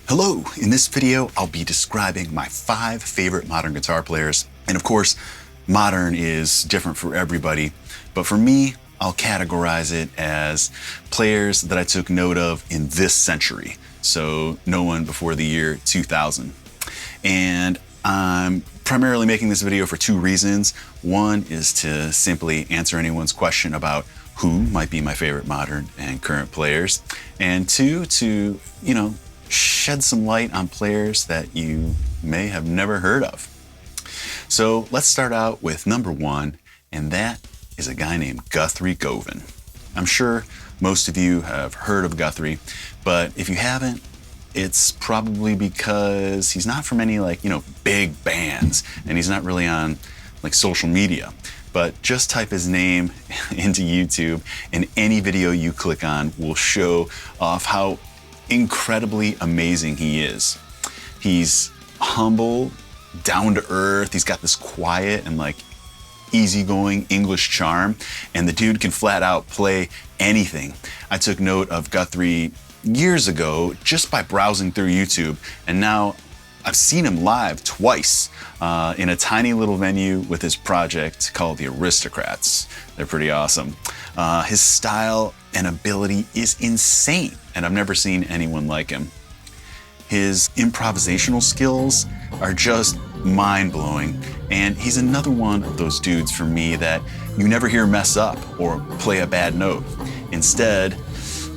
Hello, in this video I'll be describing my 5 favorite modern guitar players. And of course, modern is different for everybody, but for me, I'll categorize it as players that I took note of in this century. So no one before the year 2000. And I'm primarily making this video for 2 reasons. One is to simply answer anyone's question about who might be my favorite modern and current players. And 2, to, shed some light on players that you may have never heard of. So let's start out with number 1, and that is a guy named Guthrie Goven. I'm sure most of you have heard of Guthrie, but if you haven't, it's probably because he's not from any big bands, and he's not really on social media. But just type his name into YouTube, and any video you click on will show off how incredibly amazing he is. He's humble, down to earth. He's got this quiet and easygoing English charm, and the dude can flat out play anything. I took note of Guthrie years ago just by browsing through YouTube, and now I've seen him live twice in a tiny little venue with his project called the Aristocrats. They're pretty awesome. His style and ability is insane, and I've never seen anyone like him. His improvisational skills are just mind-blowing, and he's another one of those dudes for me that you never hear mess up or play a bad note. Instead,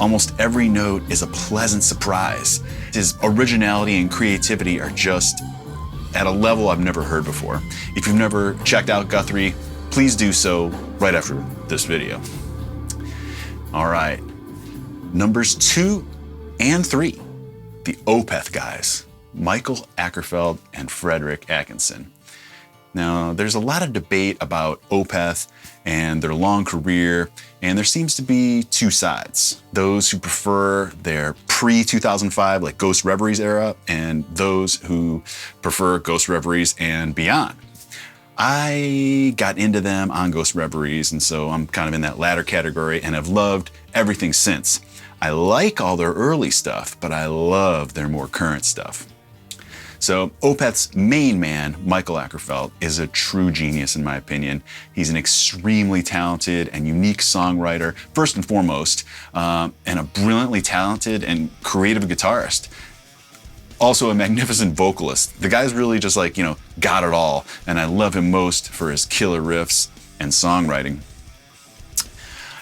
almost every note is a pleasant surprise. His originality and creativity are just at a level I've never heard before. If you've never checked out Guthrie, please do so right after this video. All right, numbers 2 and 3, the Opeth guys, Michael Åkerfeldt and Fredrik Åkesson. Now, there's a lot of debate about Opeth and their long career, and there seems to be 2 sides. Those who prefer their pre-2005, Ghost Reveries era, and those who prefer Ghost Reveries and beyond. I got into them on Ghost Reveries, and so I'm kind of in that latter category, and I've loved everything since. I like all their early stuff, but I love their more current stuff. So Opeth's main man, Michael Åkerfeldt, is a true genius in my opinion. He's an extremely talented and unique songwriter, first and foremost, and a brilliantly talented and creative guitarist. Also a magnificent vocalist. The guy's really just got it all, and I love him most for his killer riffs and songwriting.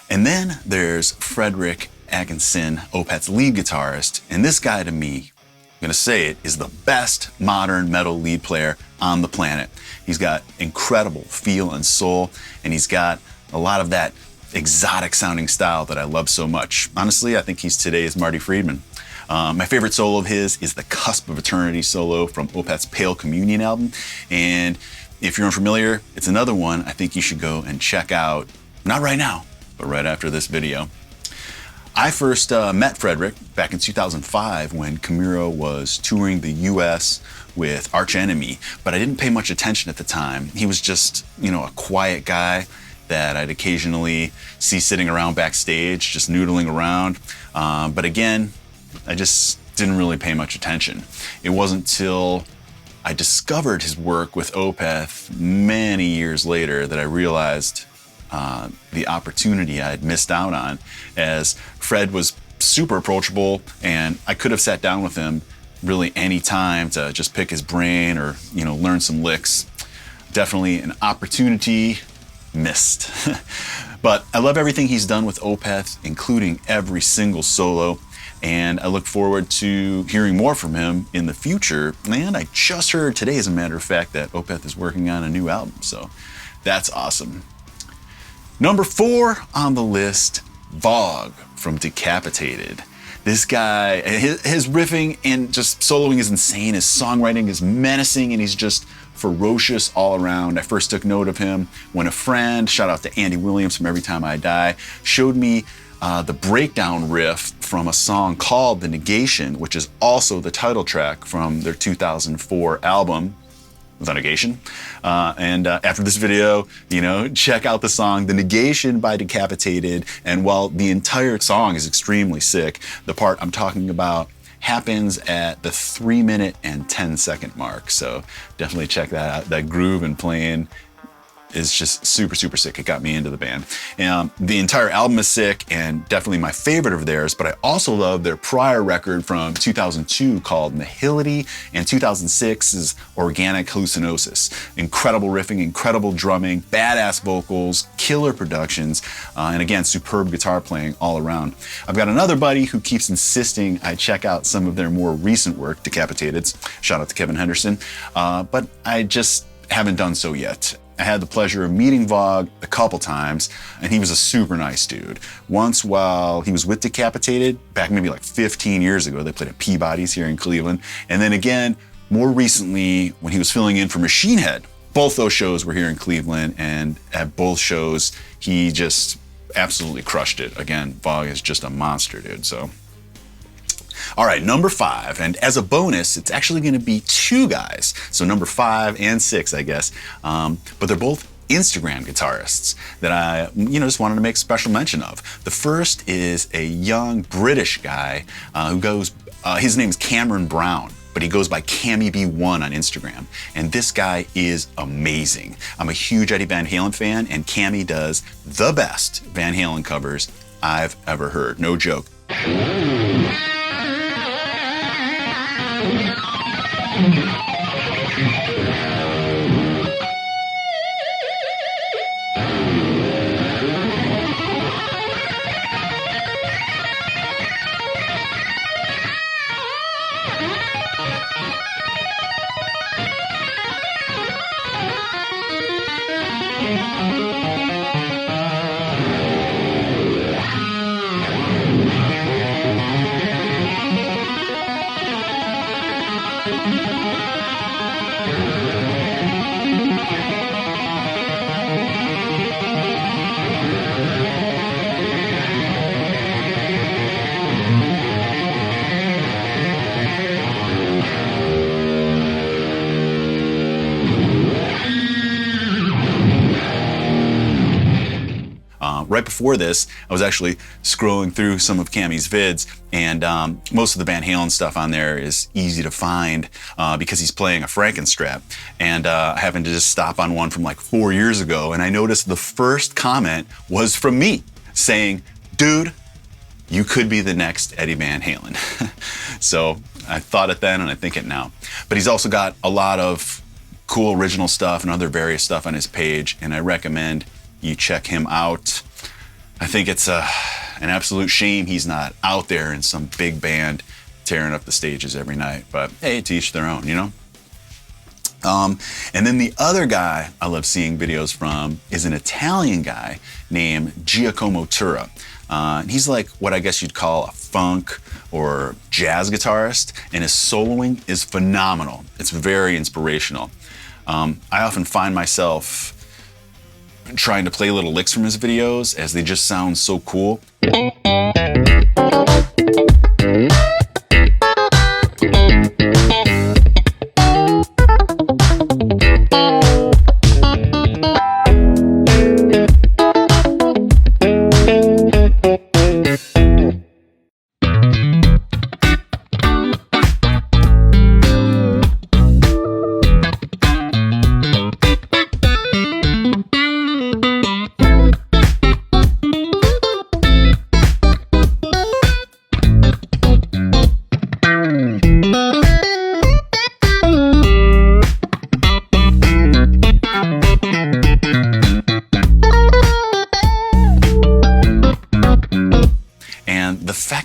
And then there's Fredrik Åkesson, Opeth's lead guitarist, and this guy to me, I'm gonna say it, is the best modern metal lead player on the planet. He's got incredible feel and soul, and he's got a lot of that exotic sounding style that I love so much. Honestly, I think he's today's Marty Friedman. My favorite solo of his is the Cusp of Eternity solo from Opeth's Pale Communion album. And if you're unfamiliar, it's another one I think you should go and check out, not right now, but right after this video. I first met Fredrik back in 2005 when Camiro was touring the US with Arch Enemy, but I didn't pay much attention at the time. He was just, a quiet guy that I'd occasionally see sitting around backstage, just noodling around. But again, I just didn't really pay much attention. It wasn't till I discovered his work with Opeth many years later that I realized the opportunity I had missed out on, as Fred was super approachable, and I could have sat down with him really any time to just pick his brain or learn some licks. Definitely an opportunity missed. But I love everything he's done with Opeth, including every single solo, and I look forward to hearing more from him in the future. And I just heard today, as a matter of fact, that Opeth is working on a new album, so that's awesome. Number 4 on the list, Vogue from Decapitated. This guy, his riffing and just soloing is insane. His songwriting is menacing, and he's just ferocious all around. I first took note of him when a friend, shout out to Andy Williams from Every Time I Die, showed me the breakdown riff from a song called The Negation, which is also the title track from their 2004 album, The Negation. After this video, check out the song The Negation by Decapitated. And while the entire song is extremely sick, the part I'm talking about happens at the 3-minute and 10-second mark. So definitely check that out. That groove and playing is just super, super sick. It got me into the band. The entire album is sick and definitely my favorite of theirs, but I also love their prior record from 2002 called Nihility and 2006's Organic Hallucinosis. Incredible riffing, incredible drumming, badass vocals, killer productions, and again, superb guitar playing all around. I've got another buddy who keeps insisting I check out some of their more recent work, Decapited's. Shout out to Kevin Henderson. But I just haven't done so yet. I had the pleasure of meeting Vogue a couple times, and he was a super nice dude. Once while he was with Decapitated, back maybe like 15 years ago, they played at Peabody's here in Cleveland. And then again, more recently, when he was filling in for Machine Head. Both those shows were here in Cleveland, and at both shows, he just absolutely crushed it. Again, Vogue is just a monster, dude, so. All right, number 5, and as a bonus, it's actually gonna be 2 guys. So number 5 and 6, I guess, but they're both Instagram guitarists that I, just wanted to make special mention of. The first is a young British guy who goes, his name's Cameron Brown, but he goes by CammyB1 on Instagram. And this guy is amazing. I'm a huge Eddie Van Halen fan, and Cammy does the best Van Halen covers I've ever heard. No joke. Right before this, I was actually scrolling through some of Cammy's vids, and most of the Van Halen stuff on there is easy to find because he's playing a Frankenstrat. And I happened to just stop on one from like 4 years ago, and I noticed the first comment was from me saying, "Dude, you could be the next Eddie Van Halen." So I thought it then and I think it now. But he's also got a lot of cool original stuff and other various stuff on his page, and I recommend you check him out. I think it's an absolute shame he's not out there in some big band tearing up the stages every night. But hey, to each their own, And then the other guy I love seeing videos from is an Italian guy named Giacomo Turra. He's like what I guess you'd call a funk or jazz guitarist, and his soloing is phenomenal. It's very inspirational. I often find myself trying to play little licks from his videos as they just sound so cool.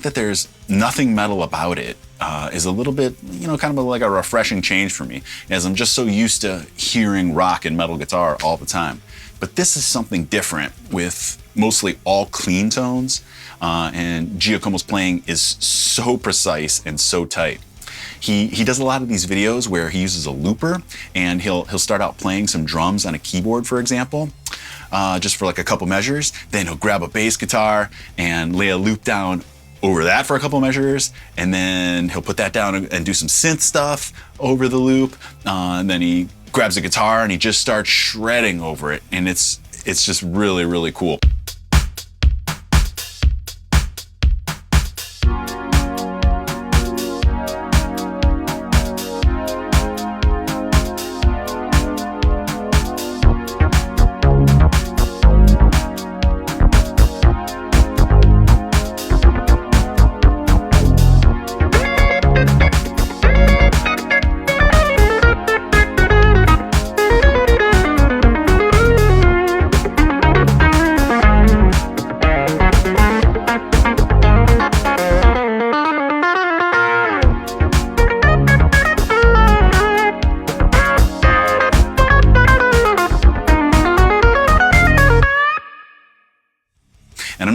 That there's nothing metal about it is a little bit, kind of like a refreshing change for me, as I'm just so used to hearing rock and metal guitar all the time. But this is something different with mostly all clean tones, and Giacomo's playing is so precise and so tight. He does a lot of these videos where he uses a looper, and he'll start out playing some drums on a keyboard, for example, just for like a couple measures. Then he'll grab a bass guitar and lay a loop down over that for a couple measures, and then he'll put that down and do some synth stuff over the loop, and then he grabs a guitar and he just starts shredding over it, and it's just really, really cool.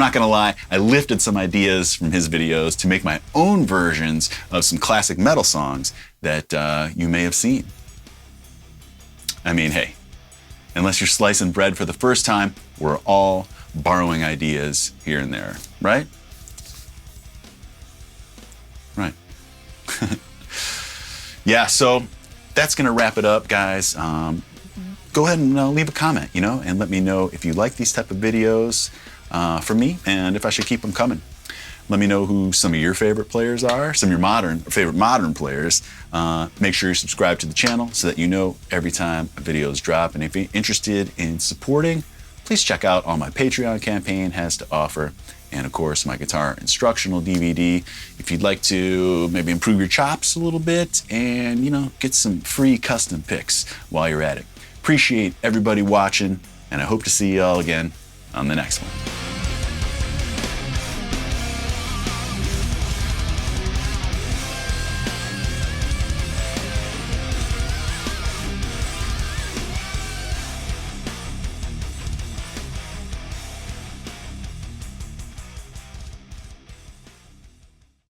not gonna lie, I lifted some ideas from his videos to make my own versions of some classic metal songs that you may have seen. I mean, hey, unless you're slicing bread for the first time, we're all borrowing ideas here and there, right? Right. Yeah, so that's gonna wrap it up, guys. Go ahead and leave a comment, and let me know if you like these type of videos from me and if I should keep them coming. Let me know who some of your favorite players are, some of your favorite modern players. Make sure you subscribe to the channel so that you know every time a video is dropped. And if you're interested in supporting, please check out all my Patreon campaign has to offer. And of course, my guitar instructional DVD. If you'd like to maybe improve your chops a little bit and, get some free custom picks while you're at it. Appreciate everybody watching, and I hope to see you all again on the next one.